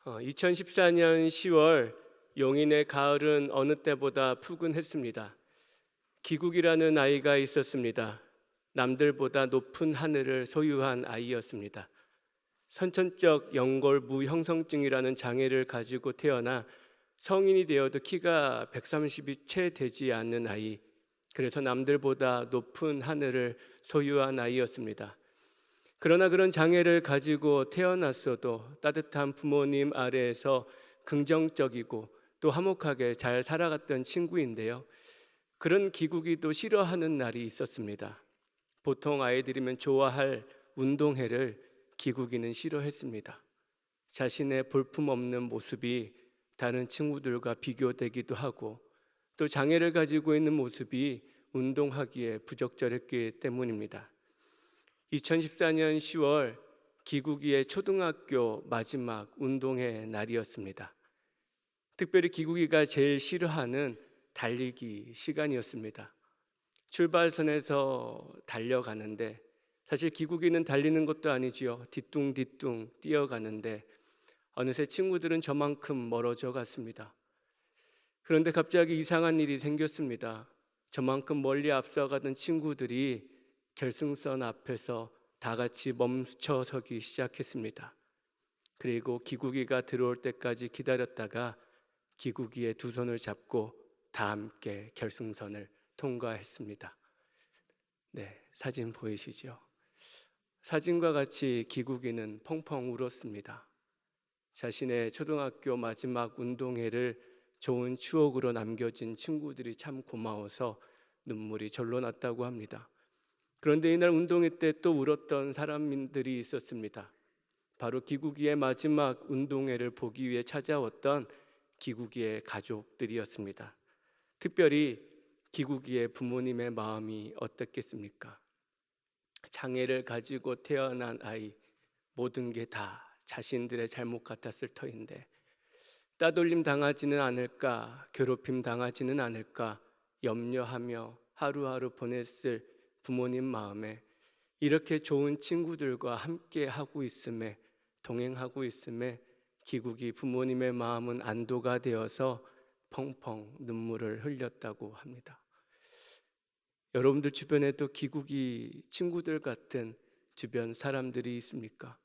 2014년 10월 용인의 가을은 어느 때보다 푸근했습니다. 기국이라는 아이가 있었습니다. 남들보다 높은 하늘을 소유한 아이였습니다. 선천적 연골 무형성증이라는 장애를 가지고 태어나 성인이 되어도 키가 130이 채 되지 않는 아이, 그래서 남들보다 높은 하늘을 소유한 아이였습니다. 그러나 그런 장애를 가지고 태어났어도 따뜻한 부모님 아래에서 긍정적이고 또 화목하게 잘 살아갔던 친구인데요. 그런 기국이도 싫어하는 날이 있었습니다. 보통 아이들이면 좋아할 운동회를 기국이는 싫어했습니다. 자신의 볼품없는 모습이 다른 친구들과 비교되기도 하고 또 장애를 가지고 있는 모습이 운동하기에 부적절했기 때문입니다. 2014년 10월 기국이의 초등학교 마지막 운동회 날이었습니다. 특별히 기국이가 제일 싫어하는 달리기 시간이었습니다. 출발선에서 달려가는데 사실 기국이는 달리는 것도 아니지요. 뒤뚱뒤뚱 뛰어가는데 어느새 친구들은 저만큼 멀어져 갔습니다. 그런데 갑자기 이상한 일이 생겼습니다. 저만큼 멀리 앞서가던 친구들이 결승선 앞에서 다 같이 멈춰서기 시작했습니다. 그리고 기국이가 들어올 때까지 기다렸다가 기국이의 두 손을 잡고 다 함께 결승선을 통과했습니다. 네, 사진 보이시죠? 사진과 같이 기국이는 펑펑 울었습니다. 자신의 초등학교 마지막 운동회를 좋은 추억으로 남겨진 친구들이 참 고마워서 눈물이 절로 났다고 합니다. 그런데 이날 운동회 때 또 울었던 사람들이 있었습니다. 바로 기국이의 마지막 운동회를 보기 위해 찾아왔던 기국이의 가족들이었습니다. 특별히 기국이의 부모님의 마음이 어떻겠습니까? 장애를 가지고 태어난 아이, 모든 게 다 자신들의 잘못 같았을 터인데 따돌림 당하지는 않을까, 괴롭힘 당하지는 않을까 염려하며 하루하루 보냈을 부모님 마음에 이렇게 좋은 친구들과 함께 하고 있음에, 동행하고 있음에 기국이 부모님의 마음은 안도가 되어서 펑펑 눈물을 흘렸다고 합니다. 여러분들 주변에도 기국이 친구들 같은 주변 사람들이 있습니까?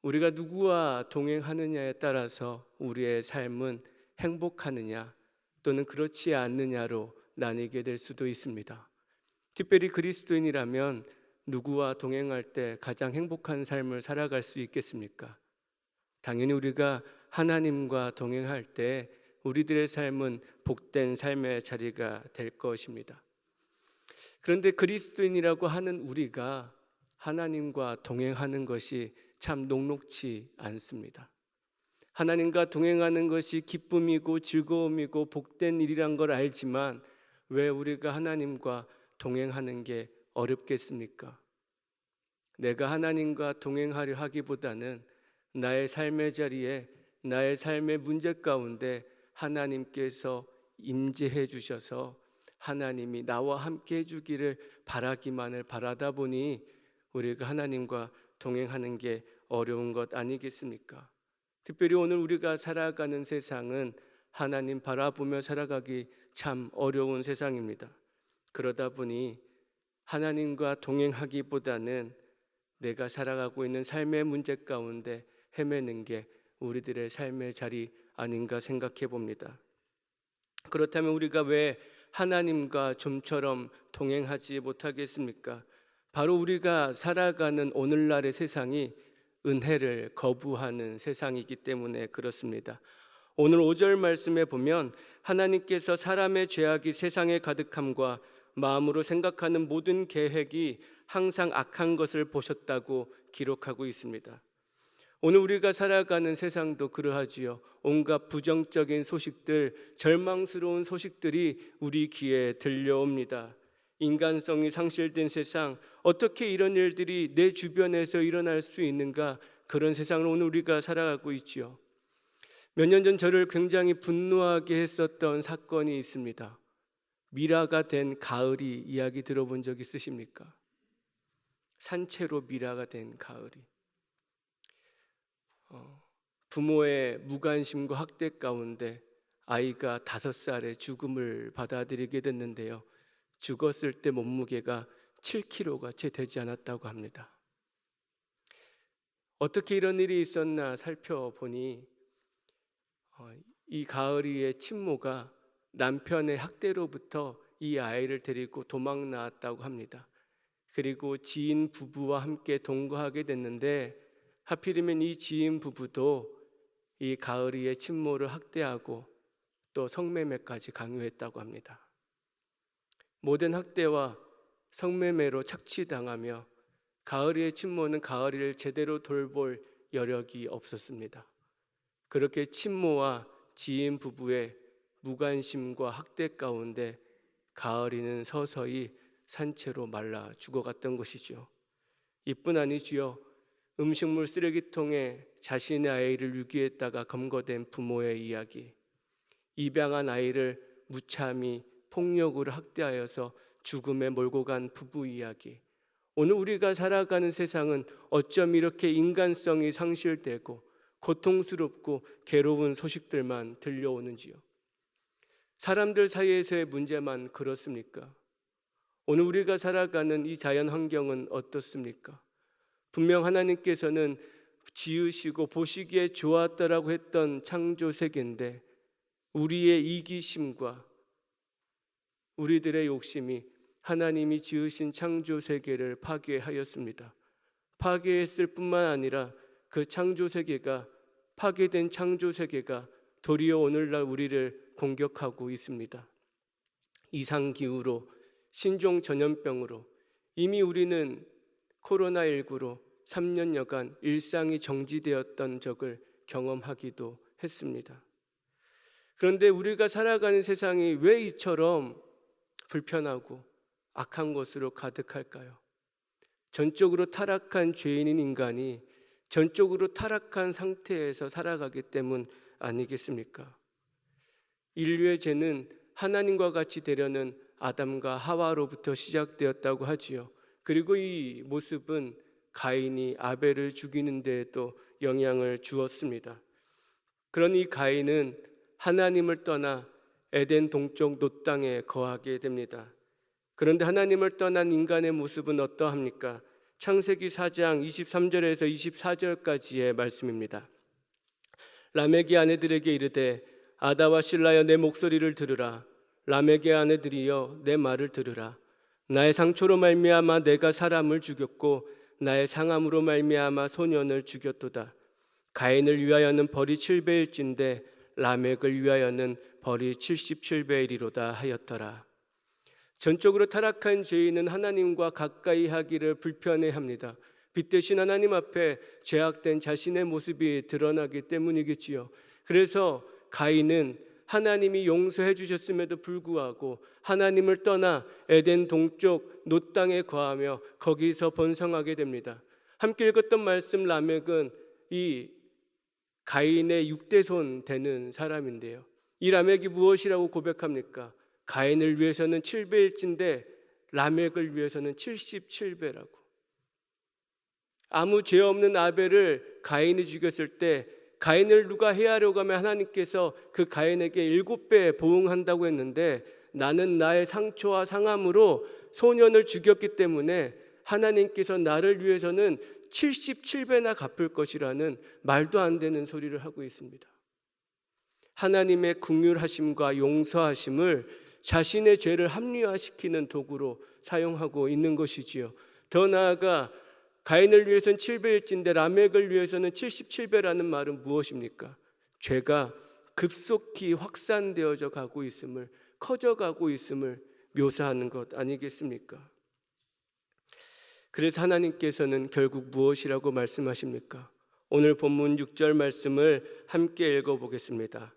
우리가 누구와 동행하느냐에 따라서 우리의 삶은 행복하느냐 또는 그렇지 않느냐로 나뉘게 될 수도 있습니다. 특별히 그리스도인이라면 누구와 동행할 때 가장 행복한 삶을 살아갈 수 있겠습니까? 당연히 우리가 하나님과 동행할 때 우리들의 삶은 복된 삶의 자리가 될 것입니다. 그런데 그리스도인이라고 하는 우리가 하나님과 동행하는 것이 참 녹록지 않습니다. 하나님과 동행하는 것이 기쁨이고 즐거움이고 복된 일이란 걸 알지만 왜 우리가 하나님과 동행하는 게 어렵겠습니까? 내가 하나님과 동행하려 하기보다는 나의 삶의 자리에, 나의 삶의 문제 가운데 하나님께서 임재해 주셔서 하나님이 나와 함께 해주기를 바라기만을 바라다 보니 우리가 하나님과 동행하는 게 어려운 것 아니겠습니까? 특별히 오늘 우리가 살아가는 세상은 하나님 바라보며 살아가기 참 어려운 세상입니다. 그러다 보니 하나님과 동행하기보다는 내가 살아가고 있는 삶의 문제 가운데 헤매는 게 우리들의 삶의 자리 아닌가 생각해 봅니다. 그렇다면 우리가 왜 하나님과 좀처럼 동행하지 못하겠습니까? 바로 우리가 살아가는 오늘날의 세상이 은혜를 거부하는 세상이기 때문에 그렇습니다. 오늘 5절 말씀에 보면 하나님께서 사람의 죄악이 세상에 가득함과 마음으로 생각하는 모든 계획이 항상 악한 것을 보셨다고 기록하고 있습니다. 오늘 우리가 살아가는 세상도 그러하지요. 온갖 부정적인 소식들, 절망스러운 소식들이 우리 귀에 들려옵니다. 인간성이 상실된 세상, 어떻게 이런 일들이 내 주변에서 일어날 수 있는가? 그런 세상을 오늘 우리가 살아가고 있지요. 몇 년 전 저를 굉장히 분노하게 했었던 사건이 있습니다. 미라가 된 가을이 이야기 들어본 적 있으십니까? 산채로 미라가 된 가을이. 부모의 무관심과 학대 가운데 아이가 5살에 죽음을 받아들이게 됐는데요. 죽었을 때 몸무게가 7kg가 채 되지 않았다고 합니다. 어떻게 이런 일이 있었나 살펴보니 이 가을이의 친모가 남편의 학대로부터 이 아이를 데리고 도망 나왔다고 합니다. 그리고 지인 부부와 함께 동거하게 됐는데 하필이면 이 지인 부부도 이 가을이의 친모를 학대하고 또 성매매까지 강요했다고 합니다. 모든 학대와 성매매로 착취당하며 가을이의 친모는 가을이를 제대로 돌볼 여력이 없었습니다. 그렇게 친모와 지인 부부의 무관심과 학대 가운데 가을이는 서서히 산채로 말라 죽어갔던 것이죠. 이뿐 아니지요. 음식물 쓰레기통에 자신의 아이를 유기했다가 검거된 부모의 이야기, 입양한 아이를 무참히 폭력으로 학대하여서 죽음에 몰고 간 부부 이야기, 오늘 우리가 살아가는 세상은 어쩜 이렇게 인간성이 상실되고 고통스럽고 괴로운 소식들만 들려오는지요. 사람들 사이에서의 문제만 그렇습니까? 오늘 우리가 살아가는 이 자연 환경은 어떻습니까? 분명 하나님께서는 지으시고 보시기에 좋았다라고 했던 창조 세계인데 우리의 이기심과 우리들의 욕심이 하나님이 지으신 창조 세계를 파괴하였습니다. 파괴했을 뿐만 아니라 그 창조 세계가, 파괴된 창조 세계가 도리어 오늘날 우리를 공격하고 있습니다. 이상기후로, 신종 전염병으로, 이미 우리는 코로나19로 3년여간 일상이 정지되었던 적을 경험하기도 했습니다. 그런데 우리가 살아가는 세상이 왜 이처럼 불편하고 악한 것으로 가득할까요? 전적으로 타락한 죄인인 인간이 전적으로 타락한 상태에서 살아가기 때문 아니겠습니까? 인류의 죄는 하나님과 같이 되려는 아담과 하와로부터 시작되었다고 하지요. 그리고 이 모습은 가인이 아벨을 죽이는 데에도 영향을 주었습니다. 그러니 가인은 하나님을 떠나 에덴 동쪽 놋 땅에 거하게 됩니다. 그런데 하나님을 떠난 인간의 모습은 어떠합니까? 창세기 4장 23절에서 24절까지의 말씀입니다. 라멕의 아내들에게 이르되 아다와 실라여 내 목소리를 들으라. 라멕의 아내들이여 내 말을 들으라. 나의 상처로 말미암아 내가 사람을 죽였고 나의 상함으로 말미암아 소년을 죽였도다. 가인을 위하여는 벌이 7배일진데 라멕을 위하여는 벌이 77배이리로다 하였더라. 전적으로 타락한 죄인은 하나님과 가까이 하기를 불편해합니다. 빛되신 하나님 앞에 죄악된 자신의 모습이 드러나기 때문이겠지요. 그래서 가인은 하나님이 용서해 주셨음에도 불구하고 하나님을 떠나 에덴 동쪽 놋 땅에 거하며 거기서 번성하게 됩니다. 함께 읽었던 말씀 라멕은 이 가인의 6대손 되는 사람인데요. 이 라멕이 무엇이라고 고백합니까? 가인을 위해서는 7배일진데 라멕을 위해서는 77배라고. 아무 죄 없는 아벨을 가인이 죽였을 때 가인을 누가 해하려고 하면 하나님께서 그 가인에게 7배 보응한다고 했는데 나는 나의 상처와 상함으로 소년을 죽였기 때문에 하나님께서 나를 위해서는 77배나 갚을 것이라는 말도 안 되는 소리를 하고 있습니다. 하나님의 긍휼하심과 용서하심을 자신의 죄를 합리화시키는 도구로 사용하고 있는 것이지요. 더 나아가 가인을 위해서는 7배일진데 라멕을 위해서는 77배라는 말은 무엇입니까? 죄가 급속히 확산되어져 가고 있음을, 커져가고 있음을 묘사하는 것 아니겠습니까? 그래서 하나님께서는 결국 무엇이라고 말씀하십니까? 오늘 본문 6절 말씀을 함께 읽어보겠습니다.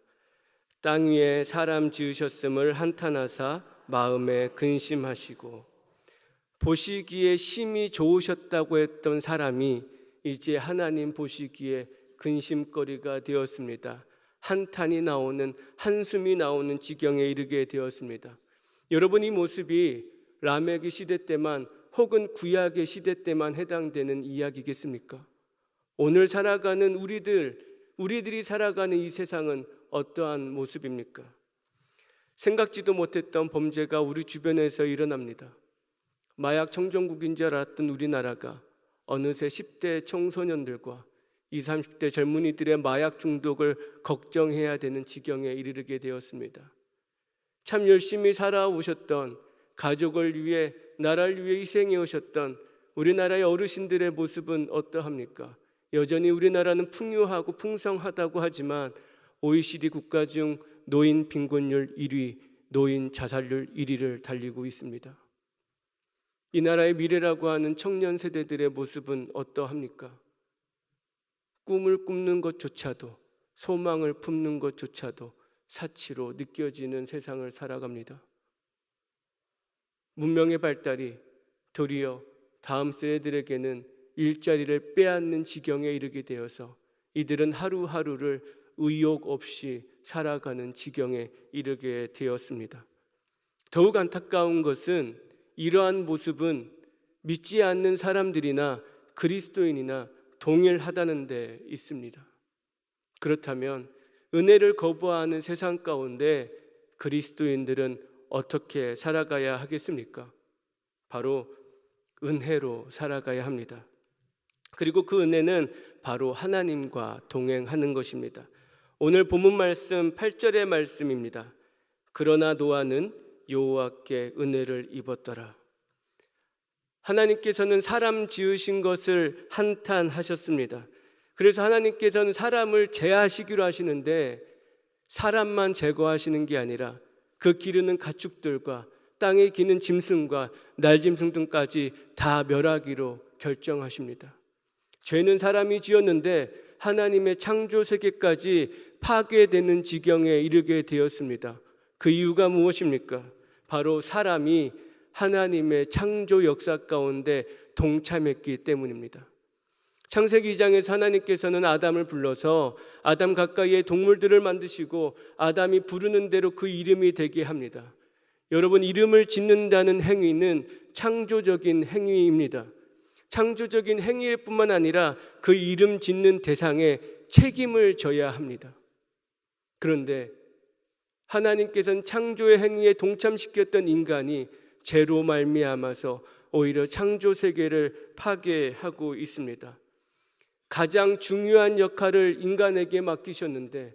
땅 위에 사람 지으셨음을 한탄하사 마음에 근심하시고, 보시기에 심히 좋으셨다고 했던 사람이 이제 하나님 보시기에 근심거리가 되었습니다. 한탄이 나오는, 한숨이 나오는 지경에 이르게 되었습니다. 여러분, 이 모습이 라멕의 시대 때만 혹은 구약의 시대 때만 해당되는 이야기겠습니까? 오늘 살아가는 우리들이 살아가는 이 세상은 어떠한 모습입니까? 생각지도 못했던 범죄가 우리 주변에서 일어납니다. 마약 청정국인 줄 알았던 우리나라가 어느새 10대 청소년들과 20, 30대 젊은이들의 마약 중독을 걱정해야 되는 지경에 이르게 되었습니다. 참 열심히 살아오셨던, 가족을 위해, 나라를 위해 희생해 오셨던 우리나라의 어르신들의 모습은 어떠합니까? 여전히 우리나라는 풍요하고 풍성하다고 하지만 OECD 국가 중 노인 빈곤율 1위, 노인 자살률 1위를 달리고 있습니다. 이 나라의 미래라고 하는 청년 세대들의 모습은 어떠합니까? 꿈을 꾸는 것조차도, 소망을 품는 것조차도 사치로 느껴지는 세상을 살아갑니다. 문명의 발달이 도리어 다음 세대들에게는 일자리를 빼앗는 지경에 이르게 되어서 이들은 하루하루를 의욕 없이 살아가는 지경에 이르게 되었습니다. 더욱 안타까운 것은 이러한 모습은 믿지 않는 사람들이나 그리스도인이나 동일하다는 데 있습니다. 그렇다면 은혜를 거부하는 세상 가운데 그리스도인들은 어떻게 살아가야 하겠습니까? 바로 은혜로 살아가야 합니다. 그리고 그 은혜는 바로 하나님과 동행하는 것입니다. 오늘 본문 말씀 8절의 말씀입니다. 그러나 노아는 여호와께 은혜를 입었더라. 하나님께서는 사람 지으신 것을 한탄하셨습니다. 그래서 하나님께서는 사람을 제하시기로 하시는데 사람만 제거하시는 게 아니라 그 기르는 가축들과 땅에 기는 짐승과 날짐승 등까지 다 멸하기로 결정하십니다. 죄는 사람이 지었는데 하나님의 창조 세계까지 파괴되는 지경에 이르게 되었습니다. 그 이유가 무엇입니까? 바로 사람이 하나님의 창조 역사 가운데 동참했기 때문입니다. 창세기 2장에서 하나님께서는 아담을 불러서 아담 가까이에 동물들을 만드시고 아담이 부르는 대로 그 이름이 되게 합니다. 여러분, 이름을 짓는다는 행위는 창조적인 행위입니다. 창조적인 행위일 뿐만 아니라 그 이름 짓는 대상에 책임을 져야 합니다. 그런데 하나님께서는 창조의 행위에 동참시켰던 인간이 죄로 말미암아서 오히려 창조 세계를 파괴하고 있습니다. 가장 중요한 역할을 인간에게 맡기셨는데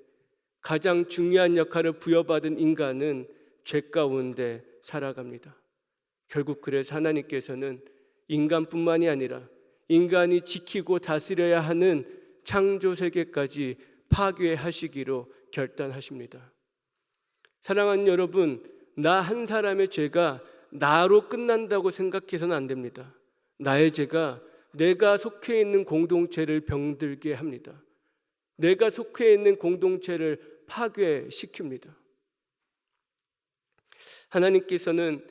가장 중요한 역할을 부여받은 인간은 죄 가운데 살아갑니다. 결국 그래서 하나님께서는 인간뿐만이 아니라 인간이 지키고 다스려야 하는 창조 세계까지 파괴하시기로 결단하십니다. 사랑하는 여러분, 나 한 사람의 죄가 나로 끝난다고 생각해서는 안 됩니다. 나의 죄가 내가 속해 있는 공동체를 병들게 합니다. 내가 속해 있는 공동체를 파괴시킵니다. 하나님께서는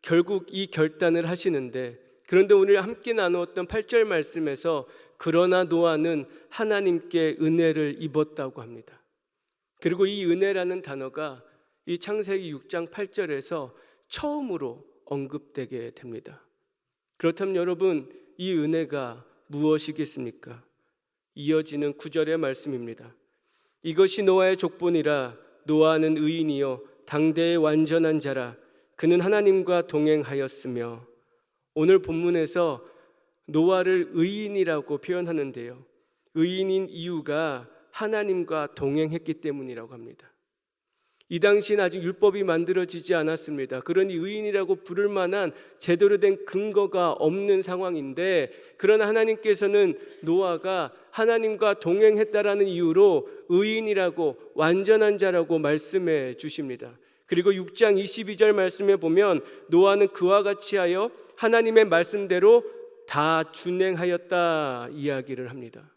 결국 이 결단을 하시는데, 그런데 오늘 함께 나누었던 8절 말씀에서 그러나 노아는 하나님께 은혜를 입었다고 합니다. 그리고 이 은혜라는 단어가 이 창세기 6장 8절에서 처음으로 언급되게 됩니다. 그렇다면 여러분, 이 은혜가 무엇이겠습니까? 이어지는 9절의 말씀입니다. 이것이 노아의 족본이라. 노아는 의인이요 당대의 완전한 자라. 그는 하나님과 동행하였으며. 오늘 본문에서 노아를 의인이라고 표현하는데요, 의인인 이유가 하나님과 동행했기 때문이라고 합니다. 이 당시엔 아직 율법이 만들어지지 않았습니다. 그러니 의인이라고 부를 만한 제대로 된 근거가 없는 상황인데, 그러나 하나님께서는 노아가 하나님과 동행했다라는 이유로 의인이라고, 완전한 자라고 말씀해 주십니다. 그리고 6장 22절 말씀에 보면 노아는 그와 같이 하여 하나님의 말씀대로 다 준행하였다 이야기를 합니다.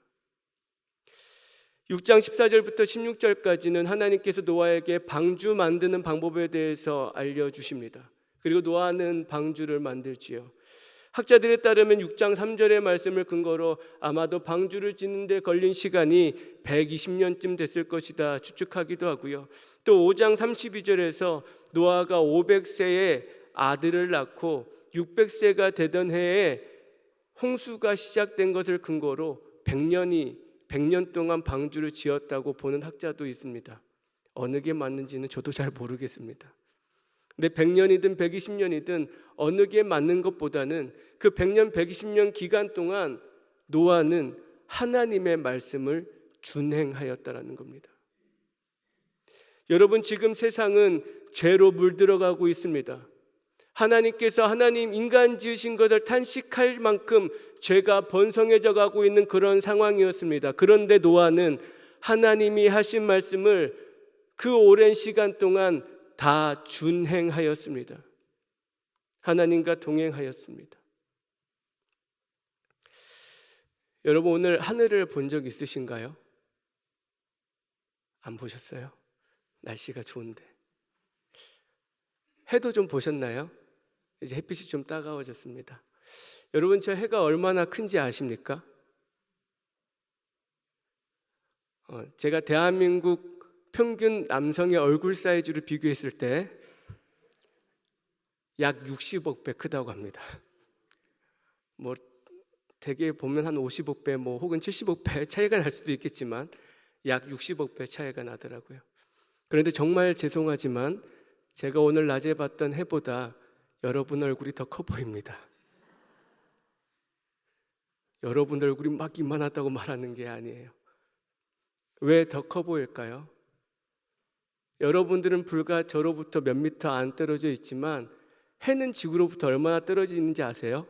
6장 14절부터 16절까지는 하나님께서 노아에게 방주 만드는 방법에 대해서 알려주십니다. 그리고 노아는 방주를 만들지요. 학자들에 따르면 6장 3절의 말씀을 근거로 아마도 방주를 짓는 데 걸린 시간이 120년쯤 됐을 것이다 추측하기도 하고요. 또 5장 32절에서 노아가 500세에 아들을 낳고 600세가 되던 해에 홍수가 시작된 것을 근거로 100년이 100년 동안 방주를 지었다고 보는 학자도 있습니다. 어느 게 맞는지는 저도 잘 모르겠습니다. 근데 100년이든 120년이든 어느 게 맞는 것보다는 그 100년, 120년 기간 동안 노아는 하나님의 말씀을 준행하였다라는 겁니다. 여러분, 지금 세상은 죄로 물들어가고 있습니다. 하나님 인간 지으신 것을 탄식할 만큼 죄가 번성해져 가고 있는 그런 상황이었습니다. 그런데 노아는 하나님이 하신 말씀을 그 오랜 시간 동안 다 준행하였습니다. 하나님과 동행하였습니다. 여러분, 오늘 하늘을 본 적 있으신가요? 안 보셨어요? 날씨가 좋은데. 해도 좀 보셨나요? 이제 햇빛이 좀 따가워졌습니다. 여러분, 저 해가 얼마나 큰지 아십니까? 제가 대한민국 평균 남성의 얼굴 사이즈를 비교했을 때 약 60억 배 크다고 합니다. 뭐 대개 보면 한 50억 배 혹은 70억 배 차이가 날 수도 있겠지만 약 60억 배 차이가 나더라고요. 그런데 정말 죄송하지만 제가 오늘 낮에 봤던 해보다 여러분 얼굴이 더 커 보입니다. 여러분 얼굴이 막 이만하다고 말하는 게 아니에요. 왜 더 커 보일까요? 여러분들은 불과 저로부터 몇 미터 안 떨어져 있지만 해는 지구로부터 얼마나 떨어져 있는지 아세요?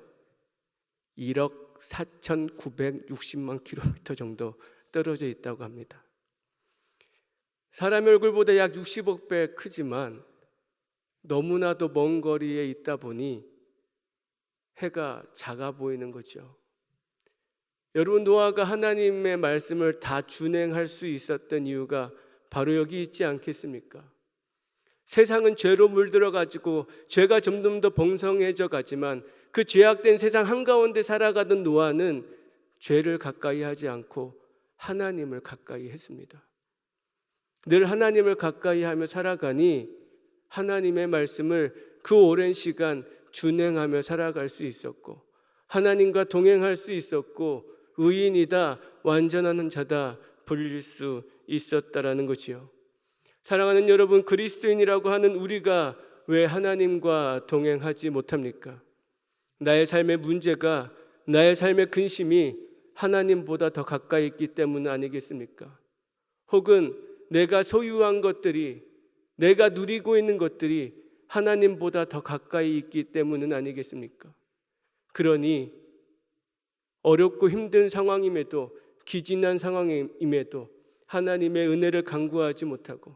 1억 4,960만 킬로미터 정도 떨어져 있다고 합니다. 사람의 얼굴보다 약 60억 배 크지만 너무나도 먼 거리에 있다 보니 해가 작아 보이는 거죠. 여러분, 노아가 하나님의 말씀을 다 준행할 수 있었던 이유가 바로 여기 있지 않겠습니까? 세상은 죄로 물들어 가지고 죄가 점점 더 번성해져 가지만 그 죄악된 세상 한가운데 살아가던 노아는 죄를 가까이 하지 않고 하나님을 가까이 했습니다. 늘 하나님을 가까이 하며 살아가니 하나님의 말씀을 그 오랜 시간 준행하며 살아갈 수 있었고 하나님과 동행할 수 있었고 의인이다, 완전한 자다 불릴 수 있었다라는 거지요. 사랑하는 여러분, 그리스도인이라고 하는 우리가 왜 하나님과 동행하지 못합니까? 나의 삶의 문제가, 나의 삶의 근심이 하나님보다 더 가까이 있기 때문 아니겠습니까? 혹은 내가 소유한 것들이, 내가 누리고 있는 것들이 하나님보다 더 가까이 있기 때문은 아니겠습니까? 그러니 어렵고 힘든 상황임에도, 기진한 상황임에도 하나님의 은혜를 간구하지 못하고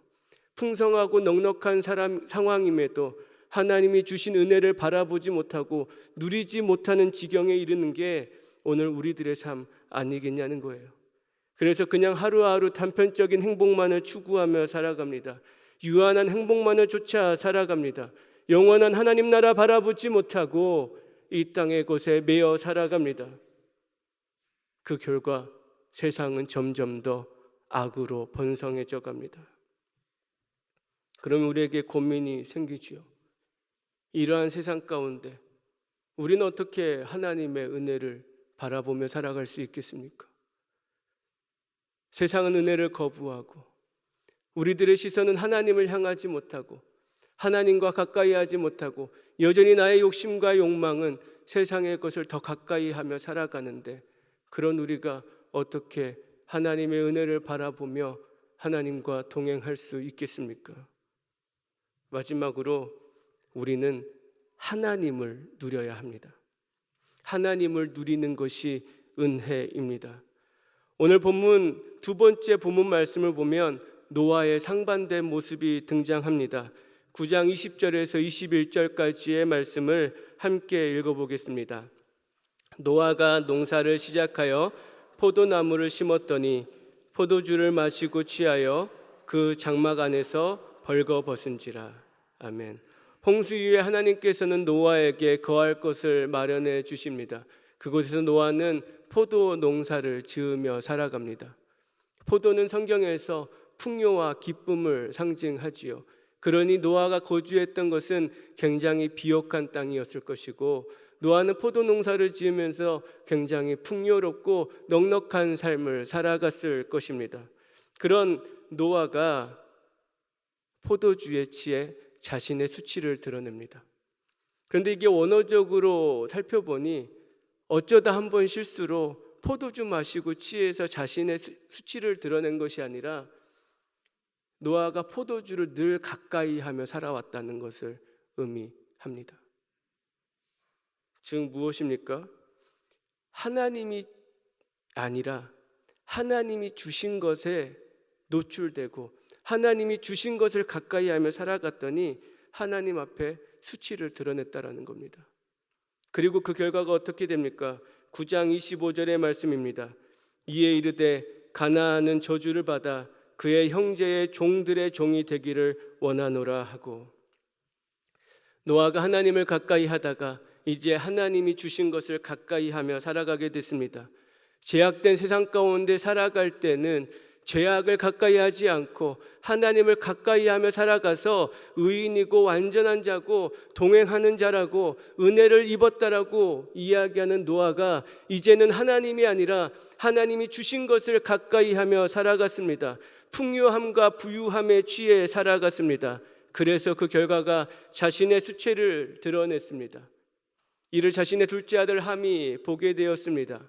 풍성하고 넉넉한 상황임에도 하나님이 주신 은혜를 바라보지 못하고 누리지 못하는 지경에 이르는 게 오늘 우리들의 삶 아니겠냐는 거예요. 그래서 그냥 하루하루 단편적인 행복만을 추구하며 살아갑니다. 유한한 행복만을 쫓아 살아갑니다. 영원한 하나님 나라 바라보지 못하고 이 땅의 것에 매여 살아갑니다. 그 결과 세상은 점점 더 악으로 번성해져 갑니다. 그럼 우리에게 고민이 생기지요. 이러한 세상 가운데 우리는 어떻게 하나님의 은혜를 바라보며 살아갈 수 있겠습니까? 세상은 은혜를 거부하고 우리들의 시선은 하나님을 향하지 못하고 하나님과 가까이 하지 못하고 여전히 나의 욕심과 욕망은 세상의 것을 더 가까이 하며 살아가는데 그런 우리가 어떻게 하나님의 은혜를 바라보며 하나님과 동행할 수 있겠습니까? 마지막으로 우리는 하나님을 누려야 합니다. 하나님을 누리는 것이 은혜입니다. 오늘 본문 두 번째 본문 말씀을 보면 노아의 상반된 모습이 등장합니다. 9장 20절에서 21절까지의 말씀을 함께 읽어보겠습니다. 노아가 농사를 시작하여 포도나무를 심었더니 포도주를 마시고 취하여 그 장막 안에서 벌거벗은지라. 아멘. 홍수 이후에 하나님께서는 노아에게 거할 것을 마련해 주십니다. 그곳에서 노아는 포도 농사를 지으며 살아갑니다. 포도는 성경에서 풍요와 기쁨을 상징하지요. 그러니 노아가 거주했던 것은 굉장히 비옥한 땅이었을 것이고 노아는 포도 농사를 지으면서 굉장히 풍요롭고 넉넉한 삶을 살아갔을 것입니다. 그런 노아가 포도주에 취해 자신의 수치를 드러냅니다. 그런데 이게 원어적으로 살펴보니 어쩌다 한 번 실수로 포도주 마시고 취해서 자신의 수치를 드러낸 것이 아니라 노아가 포도주를 늘 가까이 하며 살아왔다는 것을 의미합니다. 즉 무엇입니까? 하나님이 아니라 하나님이 주신 것에 노출되고 하나님이 주신 것을 가까이 하며 살아갔더니 하나님 앞에 수치를 드러냈다라는 겁니다. 그리고 그 결과가 어떻게 됩니까? 9장 25절의 말씀입니다. 이에 이르되 가나안은 저주를 받아 그의 형제의 종들의 종이 되기를 원하노라 하고, 노아가 하나님을 가까이 하다가 이제 하나님이 주신 것을 가까이 하며 살아가게 됐습니다. 죄악된 세상 가운데 살아갈 때는 죄악을 가까이 하지 않고 하나님을 가까이 하며 살아가서 의인이고 완전한 자고 동행하는 자라고 은혜를 입었다라고 이야기하는 노아가 이제는 하나님이 아니라 하나님이 주신 것을 가까이 하며 살아갔습니다. 풍요함과 부유함에 취해 살아갔습니다. 그래서 그 결과가 자신의 수치를 드러냈습니다. 이를 자신의 둘째 아들 함이 보게 되었습니다.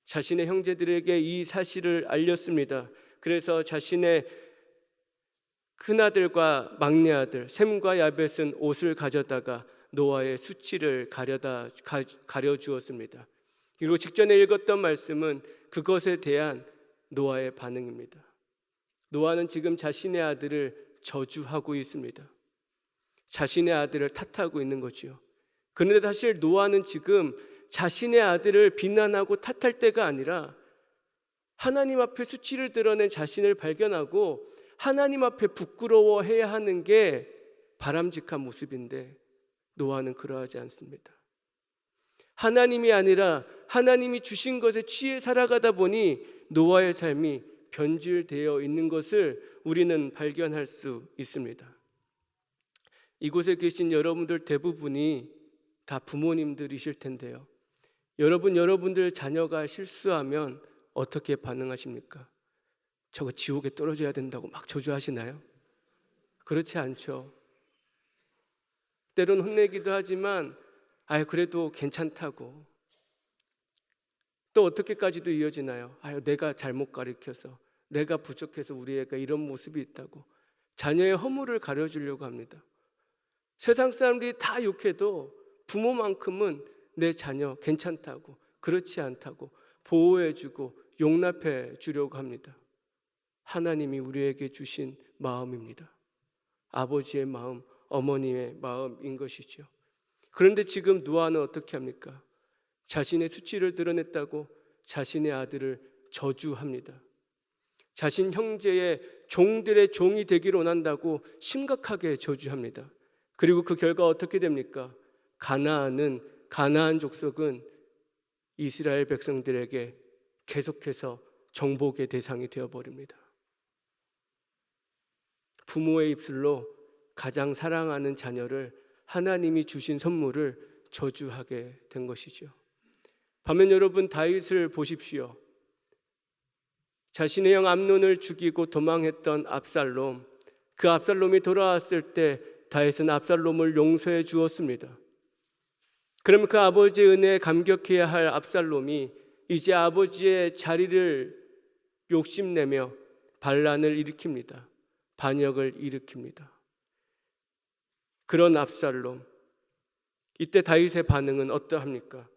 자신의 형제들에게 이 사실을 알렸습니다. 그래서 자신의 큰아들과 막내아들 셈과 야벳은 옷을 가져다가 노아의 수치를 가려주었습니다. 그리고 직전에 읽었던 말씀은 그것에 대한 노아의 반응입니다. 노아는 지금 자신의 아들을 저주하고 있습니다. 자신의 아들을 탓하고 있는 거지요. 그런데 사실 노아는 지금 자신의 아들을 비난하고 탓할 때가 아니라 하나님 앞에 수치를 드러낸 자신을 발견하고 하나님 앞에 부끄러워해야 하는 게 바람직한 모습인데 노아는 그러하지 않습니다. 하나님이 아니라 하나님이 주신 것에 취해 살아가다 보니 노아의 삶이 변질되어 있는 것을 우리는 발견할 수 있습니다. 이곳에 계신 여러분들 대부분이 다 부모님들이실 텐데요. 여러분들 자녀가 실수하면 어떻게 반응하십니까? 저거 지옥에 떨어져야 된다고 막 저주하시나요? 그렇지 않죠. 때론 혼내기도 하지만 그래도 괜찮다고. 또 어떻게까지도 이어지나요? 내가 잘못 가르쳐서, 내가 부족해서 우리 애가 이런 모습이 있다고 자녀의 허물을 가려주려고 합니다. 세상 사람들이 다 욕해도 부모만큼은 내 자녀 괜찮다고, 그렇지 않다고 보호해주고 용납해 주려고 합니다. 하나님이 우리에게 주신 마음입니다. 아버지의 마음, 어머니의 마음인 것이죠. 그런데 지금 노아는 어떻게 합니까? 자신의 수치를 드러냈다고 자신의 아들을 저주합니다. 자신 형제의 종들의 종이 되기를 원한다고 심각하게 저주합니다. 그리고 그 결과 어떻게 됩니까? 가나안 족속은 이스라엘 백성들에게 계속해서 정복의 대상이 되어버립니다. 부모의 입술로 가장 사랑하는 자녀를 하나님이 주신 선물을 저주하게 된 것이죠. 반면 여러분 다윗을 보십시오. 자신의 형 암논을 죽이고 도망했던 압살롬, 그 압살롬이 돌아왔을 때 다윗은 압살롬을 용서해 주었습니다. 그러면 그 아버지의 은혜에 감격해야 할 압살롬이 이제 아버지의 자리를 욕심내며 반란을 일으킵니다. 반역을 일으킵니다. 그런 압살롬, 이때 다윗의 반응은 어떠합니까?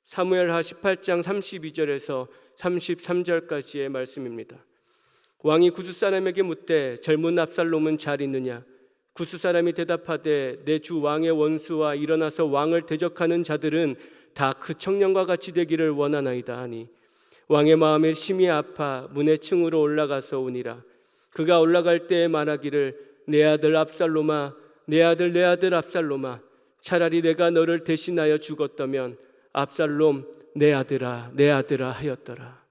사무엘하 18장 32절에서 33절까지의 말씀입니다. 왕이 구스 사람에게 묻되 젊은 압살롬은 잘 있느냐? 구스 사람이 대답하되 내 주 왕의 원수와 일어나서 왕을 대적하는 자들은 다 그 청년과 같이 되기를 원하나이다 하니 왕의 마음에 심히 아파 문의 층으로 올라가서 오니라. 그가 올라갈 때에 말하기를 내 아들 압살롬아, 내 아들 압살롬아, 차라리 내가 너를 대신하여 죽었다면 압살롬 내 아들아 하였더라.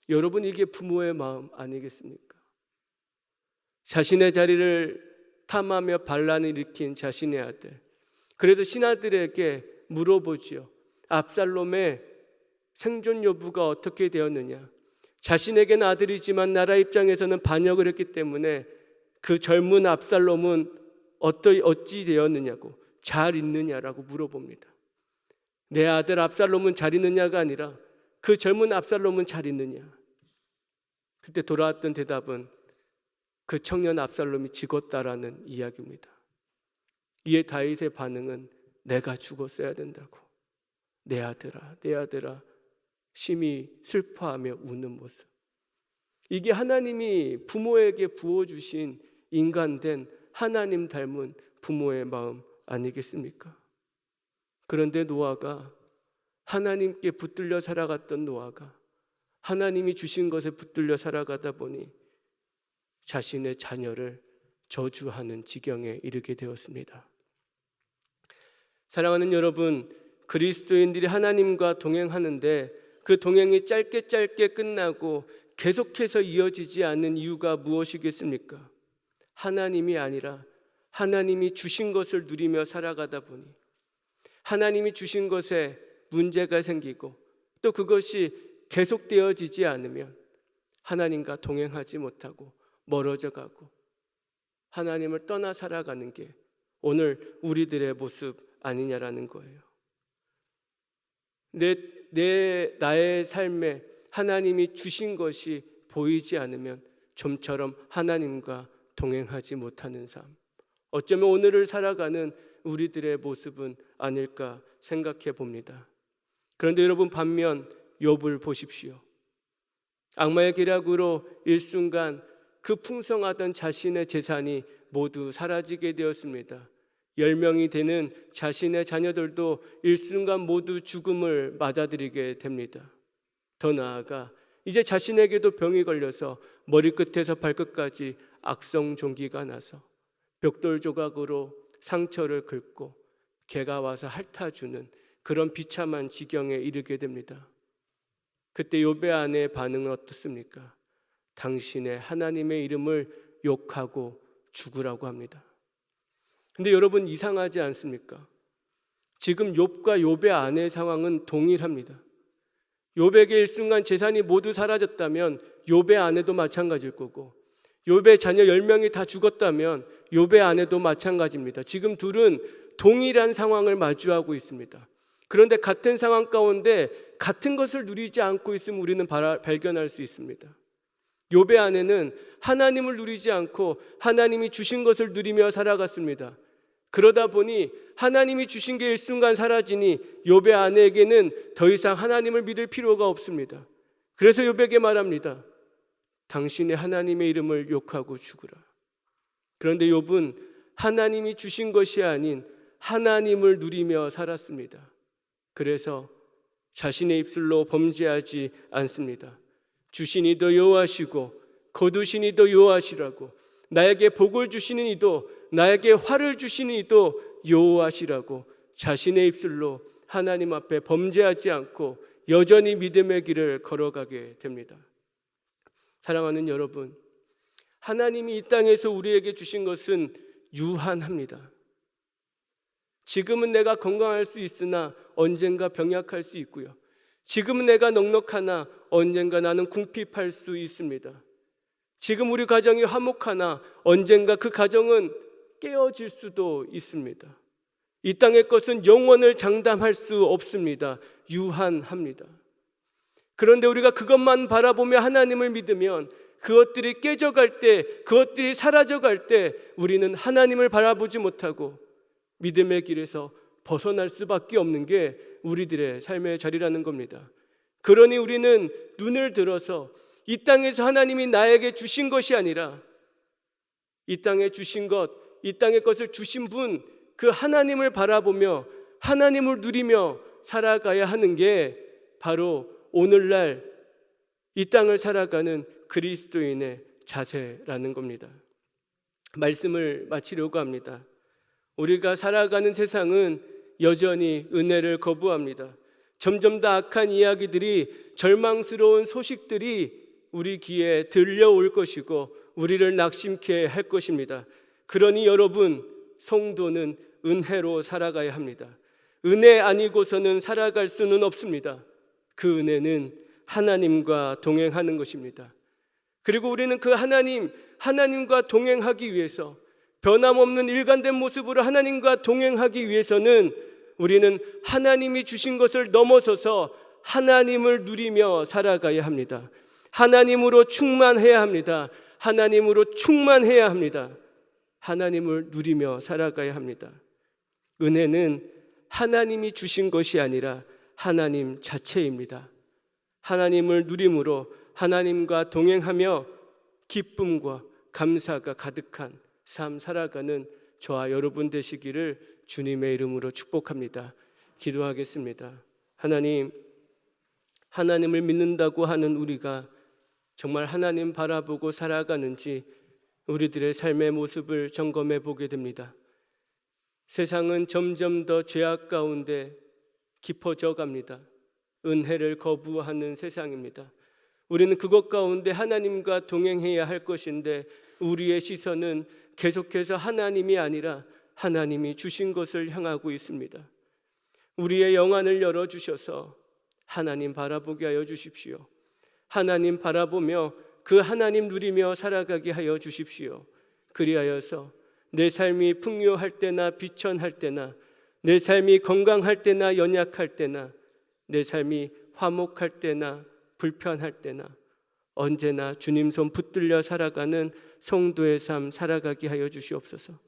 여러분, 이게 부모의 마음 아니겠습니까? 자신의 자리를 탐하며 반란을 일으킨 자신의 아들, 그래도 신하들에게 물어보지요. 압살롬의 생존 여부가 어떻게 되었느냐. 자신에게는 아들이지만 나라 입장에서는 반역을 했기 때문에 그 젊은 압살롬은 어찌 되었느냐고, 잘 있느냐라고 물어봅니다. 내 아들 압살롬은 잘 있느냐가 아니라 그 젊은 압살롬은 잘 있느냐. 그때 돌아왔던 대답은 그 청년 압살롬이 죽었다라는 이야기입니다. 이에 다윗의 반응은 내가 죽었어야 된다고, 내 아들아, 내 아들아, 심히 슬퍼하며 우는 모습. 이게 하나님이 부모에게 부어주신 인간된 하나님 닮은 부모의 마음 아니겠습니까? 그런데 노아가, 하나님께 붙들려 살아갔던 노아가 하나님이 주신 것에 붙들려 살아가다 보니 자신의 자녀를 저주하는 지경에 이르게 되었습니다. 사랑하는 여러분, 그리스도인들이 하나님과 동행하는데 그 동행이 짧게 끝나고 계속해서 이어지지 않는 이유가 무엇이겠습니까? 하나님이 아니라 하나님이 주신 것을 누리며 살아가다 보니 하나님이 주신 것에 문제가 생기고 또 그것이 계속되어지지 않으면 하나님과 동행하지 못하고 멀어져 가고 하나님을 떠나 살아가는 게 오늘 우리들의 모습 아니냐라는 거예요. 나의 삶에 하나님이 주신 것이 보이지 않으면 좀처럼 하나님과 동행하지 못하는 삶, 어쩌면 오늘을 살아가는 우리들의 모습은 아닐까 생각해 봅니다. 그런데 여러분, 반면 욥을 보십시오. 악마의 계략으로 일순간 그 풍성하던 자신의 재산이 모두 사라지게 되었습니다. 10명이 되는 자신의 자녀들도 일순간 모두 죽음을 맞아들이게 됩니다. 더 나아가 이제 자신에게도 병이 걸려서 머리끝에서 발끝까지 악성 종기가 나서 벽돌 조각으로 상처를 긁고 개가 와서 핥아주는 그런 비참한 지경에 이르게 됩니다. 그때 욥의 아내의 반응은 어떻습니까? 당신의 하나님의 이름을 욕하고 죽으라고 합니다. 근데 여러분, 이상하지 않습니까? 지금 욥과 욥의 아내의 상황은 동일합니다. 욥에게 일순간 재산이 모두 사라졌다면 욥의 아내도 마찬가지일 거고, 욥의 자녀 10명이 다 죽었다면 욥의 아내도 마찬가지입니다. 지금 둘은 동일한 상황을 마주하고 있습니다. 그런데 같은 상황 가운데 같은 것을 누리지 않고 있음을 우리는 발견할 수 있습니다. 욥의 아내는 하나님을 누리지 않고 하나님이 주신 것을 누리며 살아갔습니다. 그러다 보니 하나님이 주신 게 일순간 사라지니 욥의 아내에게는 더 이상 하나님을 믿을 필요가 없습니다. 그래서 욥에게 말합니다. 당신의 하나님의 이름을 욕하고 죽으라. 그런데 욥은 하나님이 주신 것이 아닌 하나님을 누리며 살았습니다. 그래서 자신의 입술로 범죄하지 않습니다. 주신 이도 여호와시고 거두신 이도 여호와시라고, 나에게 복을 주시는 이도 나에게 화를 주시는 이도 여호와시라고 자신의 입술로 하나님 앞에 범죄하지 않고 여전히 믿음의 길을 걸어가게 됩니다. 사랑하는 여러분, 하나님이 이 땅에서 우리에게 주신 것은 유한합니다. 지금은 내가 건강할 수 있으나 언젠가 병약할 수 있고요. 지금은 내가 넉넉하나 언젠가 나는 궁핍할 수 있습니다. 지금 우리 가정이 화목하나 언젠가 그 가정은 깨어질 수도 있습니다. 이 땅의 것은 영원을 장담할 수 없습니다. 유한합니다. 그런데 우리가 그것만 바라보며 하나님을 믿으면 그것들이 깨져갈 때, 그것들이 사라져갈 때 우리는 하나님을 바라보지 못하고 믿음의 길에서 벗어날 수밖에 없는 게 우리들의 삶의 자리라는 겁니다. 그러니 우리는 눈을 들어서 이 땅에서 하나님이 나에게 주신 것이 아니라 이 땅에 주신 것, 이 땅의 것을 주신 분, 그 하나님을 바라보며 하나님을 누리며 살아가야 하는 게 바로 오늘날 이 땅을 살아가는 그리스도인의 자세라는 겁니다. 말씀을 마치려고 합니다. 우리가 살아가는 세상은 여전히 은혜를 거부합니다. 점점 더 악한 이야기들이, 절망스러운 소식들이 우리 귀에 들려올 것이고 우리를 낙심케 할 것입니다. 그러니 여러분, 성도는 은혜로 살아가야 합니다. 은혜 아니고서는 살아갈 수는 없습니다. 그 은혜는 하나님과 동행하는 것입니다. 그리고 우리는 그 하나님과 동행하기 위해서, 변함없는 일관된 모습으로 하나님과 동행하기 위해서는 우리는 하나님이 주신 것을 넘어서서 하나님을 누리며 살아가야 합니다. 하나님으로 충만해야 합니다. 하나님으로 충만해야 합니다. 하나님을 누리며 살아가야 합니다. 은혜는 하나님이 주신 것이 아니라 하나님 자체입니다. 하나님을 누림으로 하나님과 동행하며 기쁨과 감사가 가득한 삶 살아가는 저와 여러분 되시기를 주님의 이름으로 축복합니다. 기도하겠습니다. 하나님을 믿는다고 하는 우리가 정말 하나님 바라보고 살아가는지 우리들의 삶의 모습을 점검해 보게 됩니다. 세상은 점점 더 죄악 가운데 깊어져 갑니다. 은혜를 거부하는 세상입니다. 우리는 그것 가운데 하나님과 동행해야 할 것인데 우리의 시선은 계속해서 하나님이 아니라 하나님이 주신 것을 향하고 있습니다. 우리의 영안을 열어주셔서 하나님 바라보게 하여 주십시오. 하나님 바라보며 그 하나님 누리며 살아가게 하여 주십시오. 그리하여서 내 삶이 풍요할 때나 비천할 때나, 내 삶이 건강할 때나 연약할 때나, 내 삶이 화목할 때나 불편할 때나 언제나 주님 손 붙들려 살아가는 성도의 삶 살아가게 하여 주시옵소서.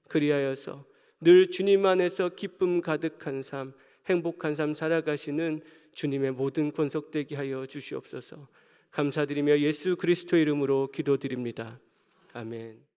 그리하여서 늘 주님 안에서 기쁨 가득한 삶, 행복한 삶 살아가시는 주님의 모든 권속되게 하여 주시옵소서. 감사드리며 예수 그리스도의 이름으로 기도드립니다. 아멘.